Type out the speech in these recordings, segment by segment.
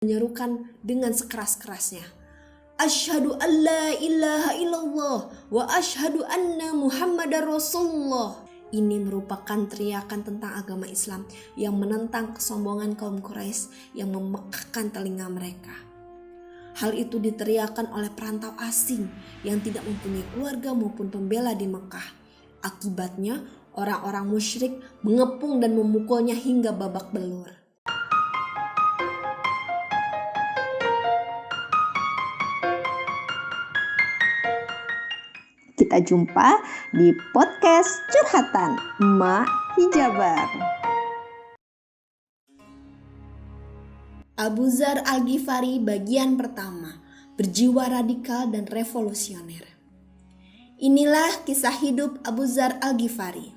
menyerukan dengan sekeras-kerasnya, "Asyhadu an la ilaha illallah wa asyhadu anna Muhammadar Rasulullah." Ini merupakan teriakan tentang agama Islam yang menentang kesombongan kaum Quraisy yang memekakkan telinga mereka. Hal itu diteriakan oleh perantau asing yang tidak mempunyai keluarga maupun pembela di Mekah. Akibatnya, orang-orang musyrik mengepung dan memukulnya hingga babak belur. Kita jumpa di podcast Curhatan Emak Hijabar. Abu Dzar Al-Ghifari bagian pertama, berjiwa radikal dan revolusioner. Inilah kisah hidup Abu Dzar Al-Ghifari.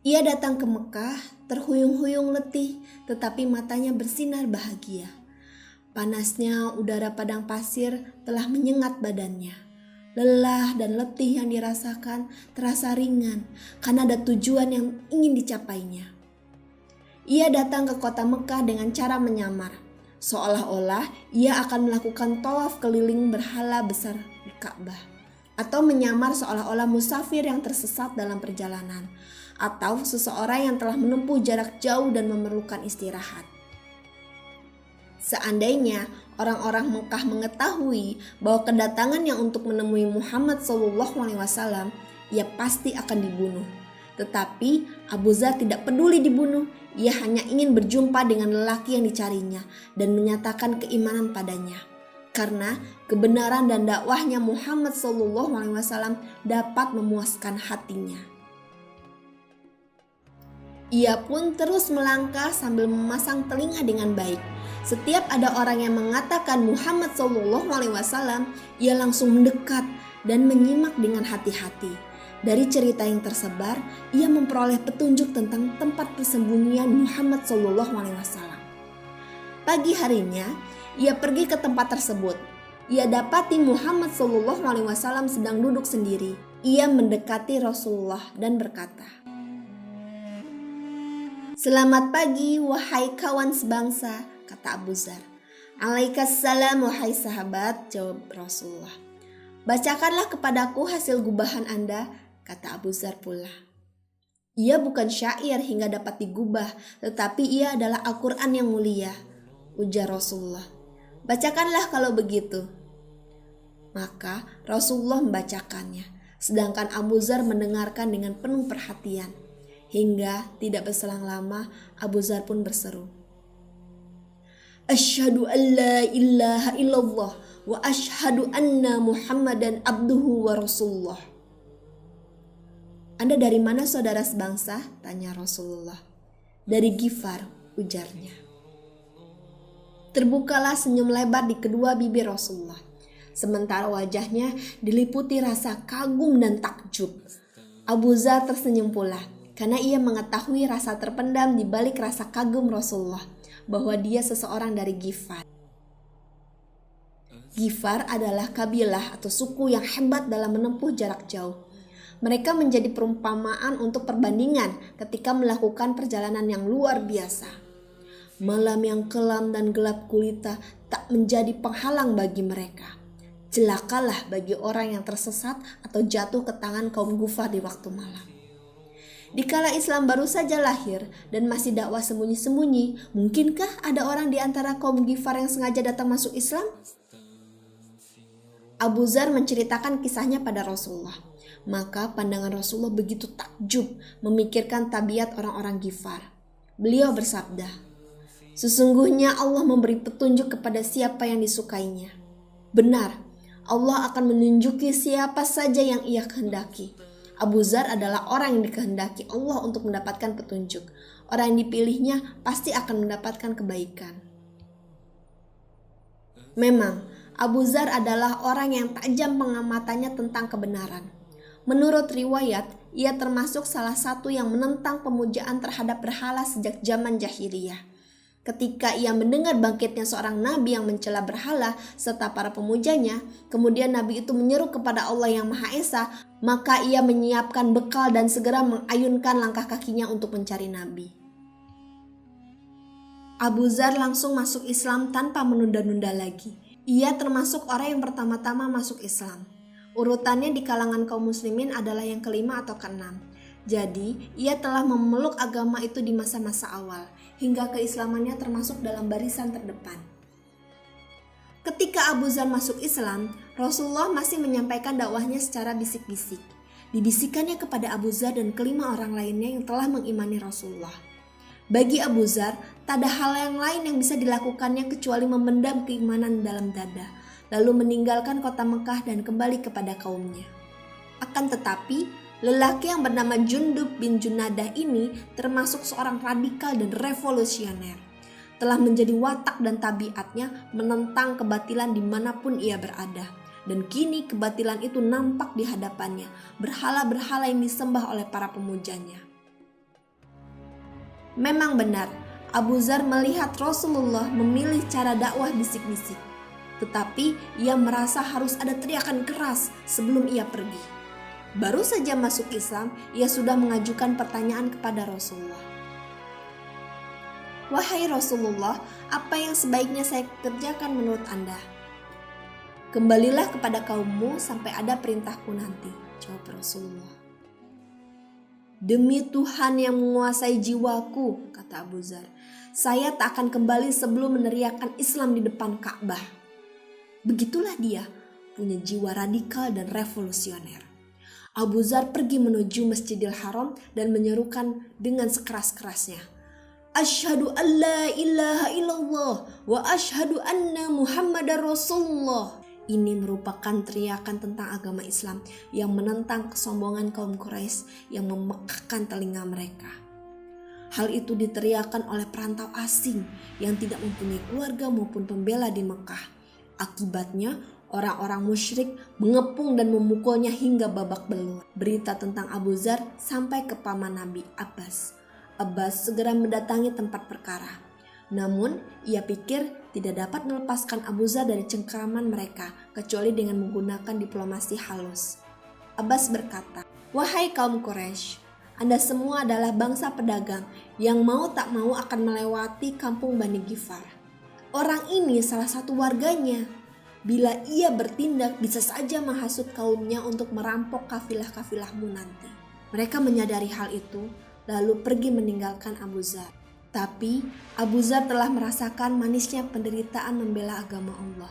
Ia datang ke Mekah terhuyung-huyung letih, tetapi matanya bersinar bahagia. Panasnya udara padang pasir telah menyengat badannya. Lelah dan letih yang dirasakan terasa ringan karena ada tujuan yang ingin dicapainya. Ia datang ke kota Mekah dengan cara menyamar, seolah-olah ia akan melakukan tawaf keliling berhala besar di Ka'bah, atau menyamar seolah-olah musafir yang tersesat dalam perjalanan, atau seseorang yang telah menempuh jarak jauh dan memerlukan istirahat. Seandainya orang-orang Mekah mengetahui bahwa kedatangannya untuk menemui Muhammad SAW, ia pasti akan dibunuh. Tetapi Abu Dzar tidak peduli dibunuh, ia hanya ingin berjumpa dengan lelaki yang dicarinya dan menyatakan keimanan padanya. Karena kebenaran dan dakwahnya Muhammad SAW dapat memuaskan hatinya. Ia pun terus melangkah sambil memasang telinga dengan baik. Setiap ada orang yang mengatakan Muhammad SAW, ia langsung mendekat dan menyimak dengan hati-hati. Dari cerita yang tersebar, ia memperoleh petunjuk tentang tempat persembunyian Muhammad SAW. Pagi harinya, ia pergi ke tempat tersebut. Ia dapati Muhammad SAW sedang duduk sendiri. Ia mendekati Rasulullah dan berkata, "Selamat pagi, wahai kawan sebangsa," kata Abu Dzar. "Alaikassalam, wahai sahabat," jawab Rasulullah. "Bacakanlah kepadaku hasil gubahan Anda," kata Abu Dzar pula. "Ia bukan syair hingga dapat digubah, tetapi ia adalah Al-Quran yang mulia," ujar Rasulullah. "Bacakanlah kalau begitu." Maka Rasulullah membacakannya, sedangkan Abu Dzar mendengarkan dengan penuh perhatian. Hingga tidak berselang lama, Abu Dzar pun berseru, "Asyhadu an la ilaha illallah wa asyhadu anna Muhammadan abduhu wa rasulullah." "Anda dari mana, saudara sebangsa?" tanya Rasulullah. "Dari Ghifar," ujarnya. Terbukalah senyum lebar di kedua bibir Rasulullah, sementara wajahnya diliputi rasa kagum dan takjub. Abu Dzar tersenyum pula, karena ia mengetahui rasa terpendam di balik rasa kagum Rasulullah, bahwa dia seseorang dari Ghifar. Ghifar adalah kabilah atau suku yang hebat dalam menempuh jarak jauh. Mereka menjadi perumpamaan untuk perbandingan ketika melakukan perjalanan yang luar biasa. Malam yang kelam dan gelap gulita tak menjadi penghalang bagi mereka. Celakalah bagi orang yang tersesat atau jatuh ke tangan kaum Ghifar di waktu malam. Dikala Islam baru saja lahir dan masih dakwah sembunyi-sembunyi, mungkinkah ada orang di antara kaum Ghifar yang sengaja datang masuk Islam? Abu Dzar menceritakan kisahnya pada Rasulullah. Maka pandangan Rasulullah begitu takjub memikirkan tabiat orang-orang Ghifar. Beliau bersabda, "Sesungguhnya Allah memberi petunjuk kepada siapa yang disukainya. Benar, Allah akan menunjuki siapa saja yang ia kehendaki." Abu Dzar adalah orang yang dikehendaki Allah untuk mendapatkan petunjuk. Orang yang dipilihnya pasti akan mendapatkan kebaikan. Memang, Abu Dzar adalah orang yang tajam pengamatannya tentang kebenaran. Menurut riwayat, ia termasuk salah satu yang menentang pemujaan terhadap berhala sejak zaman jahiliyah. Ketika ia mendengar bangkitnya seorang nabi yang mencela berhala serta para pemujanya, kemudian nabi itu menyeru kepada Allah yang Maha Esa, maka ia menyiapkan bekal dan segera mengayunkan langkah kakinya untuk mencari nabi. Abu Dzar langsung masuk Islam tanpa menunda-nunda lagi. Ia termasuk orang yang pertama-tama masuk Islam. Urutannya di kalangan kaum muslimin adalah yang kelima atau keenam. Jadi, ia telah memeluk agama itu di masa-masa awal, hingga keislamannya termasuk dalam barisan terdepan. Ketika Abu Dzar masuk Islam, Rasulullah masih menyampaikan dakwahnya secara bisik-bisik. Dibisikannya kepada Abu Dzar dan kelima orang lainnya yang telah mengimani Rasulullah. Bagi Abu Dzar, tak ada hal yang lain yang bisa dilakukannya kecuali memendam keimanan dalam dada, lalu meninggalkan kota Mekah dan kembali kepada kaumnya. Akan tetapi, lelaki yang bernama Jundub bin Junadah ini termasuk seorang radikal dan revolusioner. Telah menjadi watak dan tabiatnya menentang kebatilan dimanapun ia berada. Dan kini kebatilan itu nampak di hadapannya, berhala-berhala yang disembah oleh para pemujanya. Memang benar, Abu Dzar melihat Rasulullah memilih cara dakwah bisik-bisik. Tetapi ia merasa harus ada teriakan keras sebelum ia pergi. Baru saja masuk Islam, ia sudah mengajukan pertanyaan kepada Rasulullah. Wahai Rasulullah, apa yang sebaiknya saya kerjakan menurut Anda? Kembalilah kepada kaummu sampai ada perintahku nanti, jawab Rasulullah. Demi Tuhan yang menguasai jiwaku, kata Abu Dzar, saya tak akan kembali sebelum meneriakkan Islam di depan Ka'bah. Begitulah dia, punya jiwa radikal dan revolusioner. Abu Dzar pergi menuju Masjidil Haram dan menyerukan dengan sekeras-kerasnya, Asyhadu an la ilaha illallah wa asyhadu anna Muhammadar Rasulullah. Ini merupakan teriakan tentang agama Islam yang menentang kesombongan kaum Quraisy yang memekakkan telinga mereka. Hal itu diteriakan oleh perantau asing yang tidak mempunyai keluarga maupun pembela di Mekah. Akibatnya, orang-orang musyrik mengepung dan memukulnya hingga babak belur. Berita tentang Abu Dzar sampai ke paman Nabi Abbas. Abbas segera mendatangi tempat perkara. Namun, ia pikir tidak dapat melepaskan Abu Dzar dari cengkraman mereka kecuali dengan menggunakan diplomasi halus. Abbas berkata, Wahai kaum Quraisy, Anda semua adalah bangsa pedagang yang mau tak mau akan melewati kampung Bani Ghifar. Orang ini salah satu warganya. Bila ia bertindak bisa saja menghasut kaumnya untuk merampok kafilah-kafilahmu nanti. Mereka menyadari hal itu lalu pergi meninggalkan Abu Dzar. Tapi Abu Dzar telah merasakan manisnya penderitaan membela agama Allah.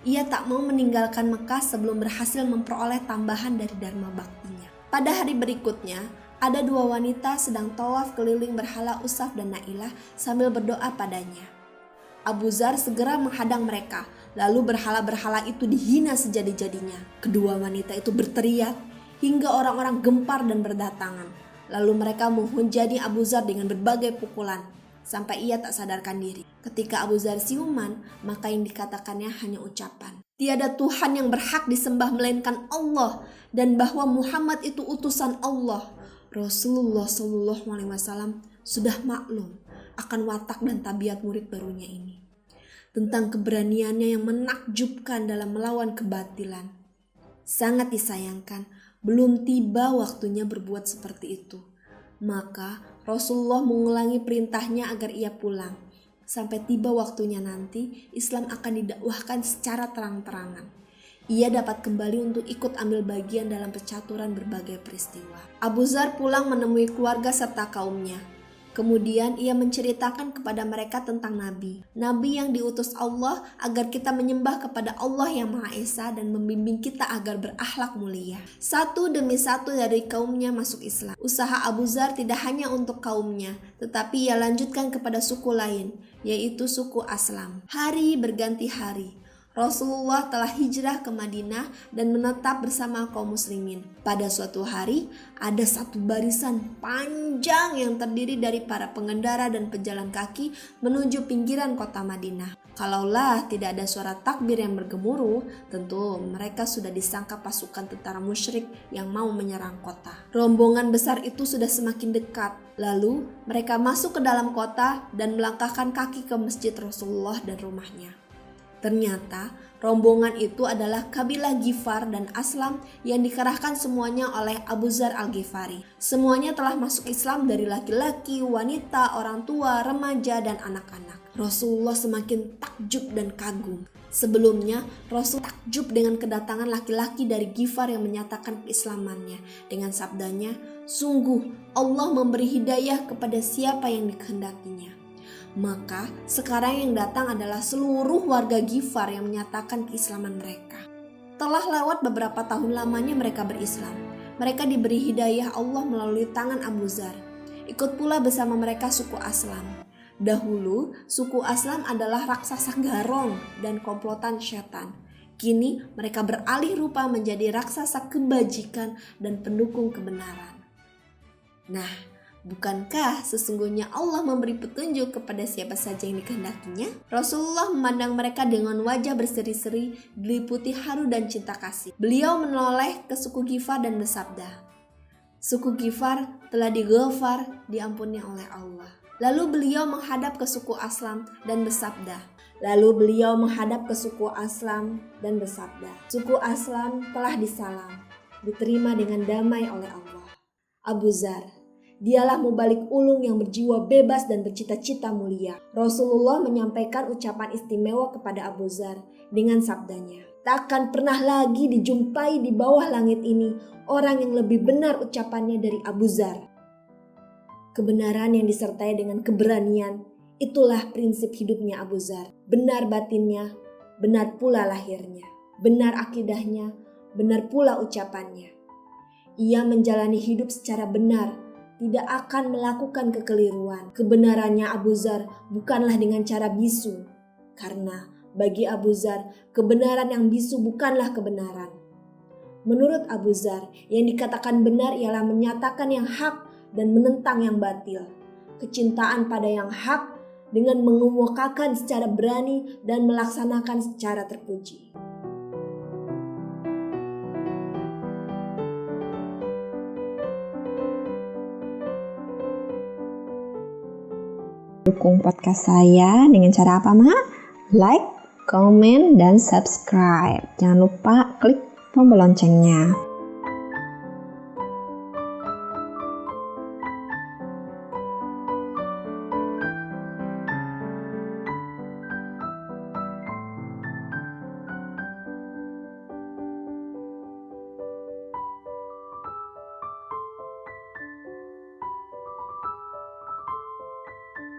Ia tak mau meninggalkan Mekah sebelum berhasil memperoleh tambahan dari dharma baktinya. Pada hari berikutnya, ada dua wanita sedang tawaf keliling berhala Usaf dan Nailah sambil berdoa padanya. Abu Dzar segera menghadang mereka, lalu berhala-berhala itu dihina sejadi-jadinya. Kedua wanita itu berteriak hingga orang-orang gempar dan berdatangan. Lalu mereka menghujani Abu Dzar dengan berbagai pukulan sampai ia tak sadarkan diri. Ketika Abu Dzar siuman, maka yang dikatakannya hanya ucapan. Tiada Tuhan yang berhak disembah melainkan Allah dan bahwa Muhammad itu utusan Allah. Rasulullah SAW sudah maklum akan watak dan tabiat murid barunya ini. Tentang keberaniannya yang menakjubkan dalam melawan kebatilan. Sangat disayangkan, belum tiba waktunya berbuat seperti itu. Maka Rasulullah mengulangi perintahnya agar ia pulang. Sampai tiba waktunya nanti, Islam akan didakwahkan secara terang-terangan. Ia dapat kembali untuk ikut ambil bagian dalam percaturan berbagai peristiwa. Abu Dzar pulang menemui keluarga serta kaumnya. Kemudian ia menceritakan kepada mereka tentang Nabi. Nabi yang diutus Allah agar kita menyembah kepada Allah yang Maha Esa dan membimbing kita agar berakhlak mulia. Satu demi satu dari kaumnya masuk Islam. Usaha Abu Dzar tidak hanya untuk kaumnya, tetapi ia lanjutkan kepada suku lain, yaitu suku Aslam. Hari berganti hari. Rasulullah telah hijrah ke Madinah dan menetap bersama kaum muslimin. Pada suatu hari, ada satu barisan panjang yang terdiri dari para pengendara dan pejalan kaki menuju pinggiran kota Madinah. Kalaulah tidak ada suara takbir yang bergemuruh, tentu mereka sudah disangka pasukan tentara musyrik yang mau menyerang kota. Rombongan besar itu sudah semakin dekat. Lalu mereka masuk ke dalam kota dan melangkahkan kaki ke masjid Rasulullah dan rumahnya. Ternyata rombongan itu adalah kabilah Ghifar dan Aslam yang dikerahkan semuanya oleh Abu Dzar Al-Ghifari. Semuanya telah masuk Islam dari laki-laki, wanita, orang tua, remaja, dan anak-anak. Rasulullah semakin takjub dan kagum. Sebelumnya, Rasul takjub dengan kedatangan laki-laki dari Ghifar yang menyatakan keislamannya dengan sabdanya, "Sungguh Allah memberi hidayah kepada siapa yang dikehendakinya." Maka sekarang yang datang adalah seluruh warga Ghifar yang menyatakan keislaman mereka. Telah lewat beberapa tahun lamanya mereka berislam. Mereka diberi hidayah Allah melalui tangan Abu Dzar. Ikut pula bersama mereka suku Aslam. Dahulu, suku Aslam adalah raksasa garong dan komplotan setan. Kini mereka beralih rupa menjadi raksasa kebajikan dan pendukung kebenaran. Nah, bukankah sesungguhnya Allah memberi petunjuk kepada siapa saja yang dikehendakinya? Rasulullah memandang mereka dengan wajah berseri-seri, diliputi haru dan cinta kasih. Beliau menoleh ke suku Ghifar dan bersabda, "Suku Ghifar telah dighafar, diampuni oleh Allah." Lalu beliau menghadap ke suku Aslam dan bersabda, "Suku Aslam telah disalam, diterima dengan damai oleh Allah. Abu Dzar, dialah mubalik ulung yang berjiwa bebas dan bercita-cita mulia." Rasulullah menyampaikan ucapan istimewa kepada Abu Dzar dengan sabdanya, "Tak pernah lagi dijumpai di bawah langit ini orang yang lebih benar ucapannya dari Abu Dzar." Kebenaran yang disertai dengan keberanian, itulah prinsip hidupnya Abu Dzar. Benar batinnya, benar pula lahirnya. Benar akidahnya, benar pula ucapannya. Ia menjalani hidup secara benar, tidak akan melakukan kekeliruan. Kebenarannya Abu Dzar bukanlah dengan cara bisu, karena bagi Abu Dzar, kebenaran yang bisu bukanlah kebenaran. Menurut Abu Dzar, yang dikatakan benar ialah menyatakan yang hak dan menentang yang batil. Kecintaan pada yang hak dengan mengemukakan secara berani dan melaksanakan secara terpuji. Dukung podcast saya dengan cara apa, Ma? Like, comment, dan subscribe. Jangan lupa klik tombol loncengnya.